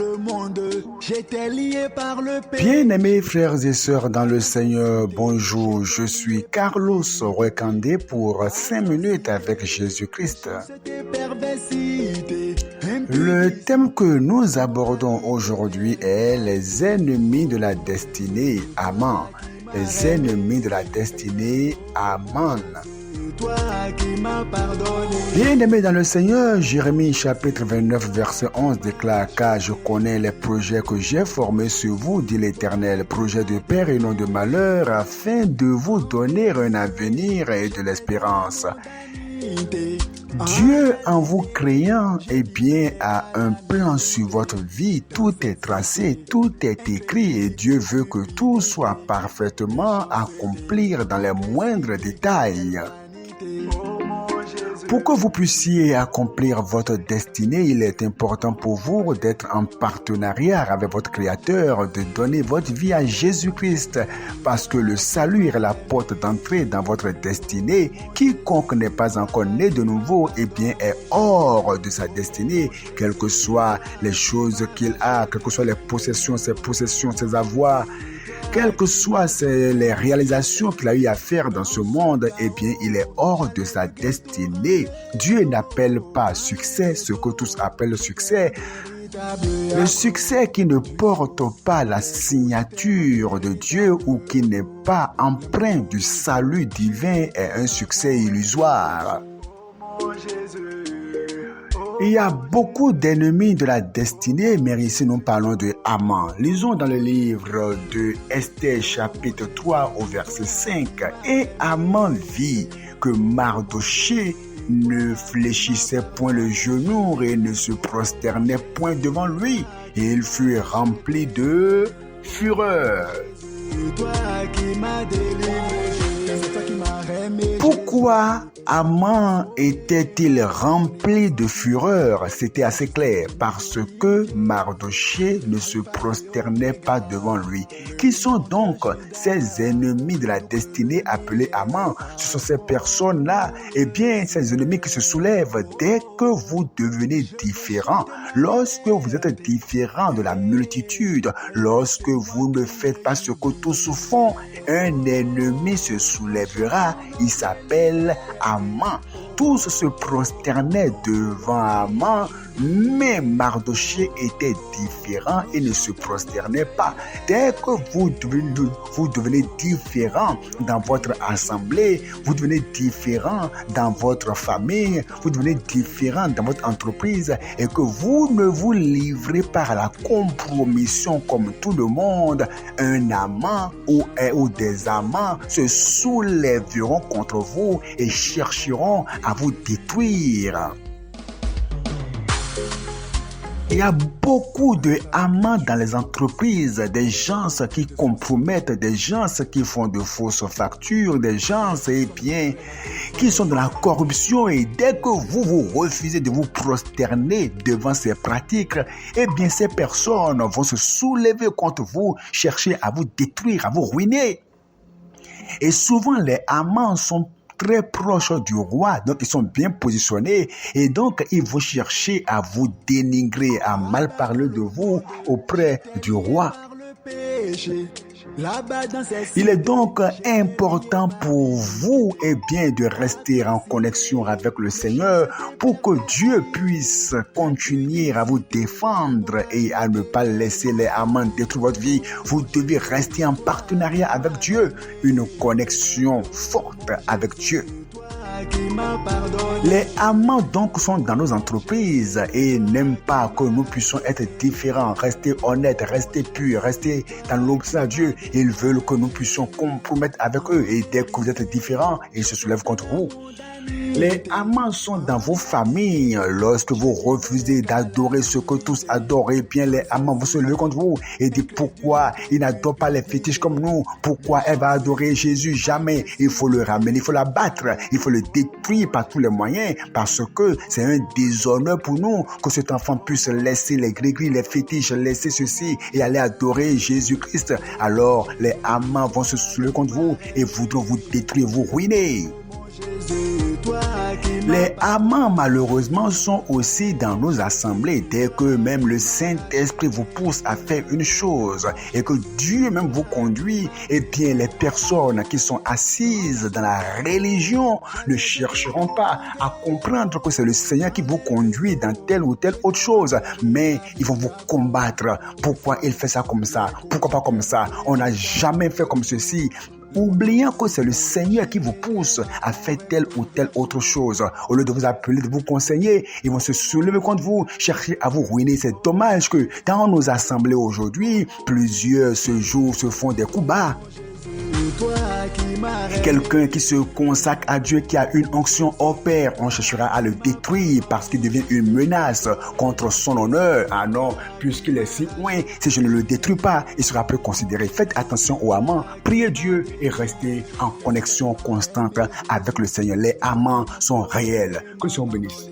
le monde, j'étais lié par le péché. Bien-aimés frères et sœurs dans le Seigneur, bonjour, je suis Carlos Rekandé pour 5 minutes avec Jésus-Christ. Le thème que nous abordons aujourd'hui est les ennemis de la destinée, Aman. Les ennemis de la destinée, Aman. Bien-aimés dans le Seigneur, Jérémie chapitre 29 verset 11 déclare « Car je connais les projets que j'ai formés sur vous, dit l'Éternel, projets de paix et non de malheur, afin de vous donner un avenir et de l'espérance. » Dieu, en vous créant, a un plan sur votre vie. Tout est tracé, tout est écrit et Dieu veut que tout soit parfaitement accompli dans les moindres détails. Pour que vous puissiez accomplir votre destinée, il est important pour vous d'être en partenariat avec votre Créateur, de donner votre vie à Jésus-Christ, parce que le salut est la porte d'entrée dans votre destinée. Quiconque n'est pas encore né de nouveau, est hors de sa destinée, quelles que soient les choses qu'il a, quelles que soient les possessions, ses avoirs, quelles que soient les réalisations qu'il a eu à faire dans ce monde, il est hors de sa destinée. Dieu n'appelle pas succès ce que tous appellent succès. Le succès qui ne porte pas la signature de Dieu ou qui n'est pas empreint du salut divin est un succès illusoire. Il y a beaucoup d'ennemis de la destinée, mais ici nous parlons de Aman. Lisons dans le livre de Esther chapitre 3 au verset 5. Et Aman vit que Mardochée ne fléchissait point le genou et ne se prosternait point devant lui. Et il fut rempli de fureur. Pourquoi Aman était-il rempli de fureur? C'était assez clair, parce que Mardochée ne se prosternait pas devant lui. Qui sont donc ces ennemis de la destinée appelés Aman? Ce sont ces personnes-là, ces ennemis qui se soulèvent dès que vous devenez différent. Lorsque vous êtes différent de la multitude, lorsque vous ne faites pas ce que tous font, un ennemi se soulèvera. Il s'appelle Aman. Tous se prosternaient devant Aman, mais Mardochée était différent et ne se prosternait pas. Dès que vous devenez différent dans votre assemblée, vous devenez différent dans votre famille, vous devenez différent dans votre entreprise et que vous ne vous livrez pas à la compromission comme tout le monde, un amant ou des amants se soulèveront contre vous et chercheront à vous détruire. Il y a beaucoup de amants dans les entreprises, des gens qui compromettent, des gens qui font de fausses factures, des gens qui sont dans la corruption et dès que vous refusez de vous prosterner devant ces pratiques, ces personnes vont se soulever contre vous, chercher à vous détruire, à vous ruiner. Et souvent les amants sont très proches du roi, donc ils sont bien positionnés et donc ils vont chercher à vous dénigrer, à mal parler de vous auprès du roi. Il est donc important pour vous de rester en connexion avec le Seigneur pour que Dieu puisse continuer à vous défendre et à ne pas laisser les amants détruire votre vie. Vous devez rester en partenariat avec Dieu, une connexion forte avec Dieu. Les amants donc sont dans nos entreprises et n'aiment pas que nous puissions être différents, rester honnêtes, rester purs, rester dans l'obéissance à Dieu. Ils veulent que nous puissions compromettre avec eux et dès que vous êtes différents, ils se soulèvent contre vous. Les amants sont dans vos familles. Lorsque vous refusez d'adorer ce que tous adorent, les amants vont se lever contre vous et dire pourquoi il n'adore pas les fétiches comme nous, pourquoi elle va adorer Jésus, jamais. Il faut le ramener, il faut l'abattre, il faut le détruire par tous les moyens parce que c'est un déshonneur pour nous que cet enfant puisse laisser les gris-gris, les fétiches, laisser ceci et aller adorer Jésus-Christ. Alors les amants vont se soulever contre vous et voudront vous détruire, vous ruiner. Les amants, malheureusement, sont aussi dans nos assemblées dès que même le Saint-Esprit vous pousse à faire une chose et que Dieu même vous conduit. Eh bien, les personnes qui sont assises dans la religion ne chercheront pas à comprendre que c'est le Seigneur qui vous conduit dans telle ou telle autre chose, mais ils vont vous combattre. Pourquoi il fait ça comme ça? Pourquoi pas comme ça? On n'a jamais fait comme ceci. Oubliant que c'est le Seigneur qui vous pousse à faire telle ou telle autre chose. Au lieu de vous appeler, de vous conseiller, ils vont se soulever contre vous, chercher à vous ruiner. C'est dommage que dans nos assemblées aujourd'hui, plusieurs se font des coups bas. Quelqu'un qui se consacre à Dieu, qui a une onction hors pair, on cherchera à le détruire parce qu'il devient une menace contre son honneur. Ah non, puisqu'il est si loin, si je ne le détruis pas, il sera plus considéré. Faites attention aux amants, priez Dieu et restez en connexion constante avec le Seigneur. Les amants sont réels. Que le Seigneur bénisse.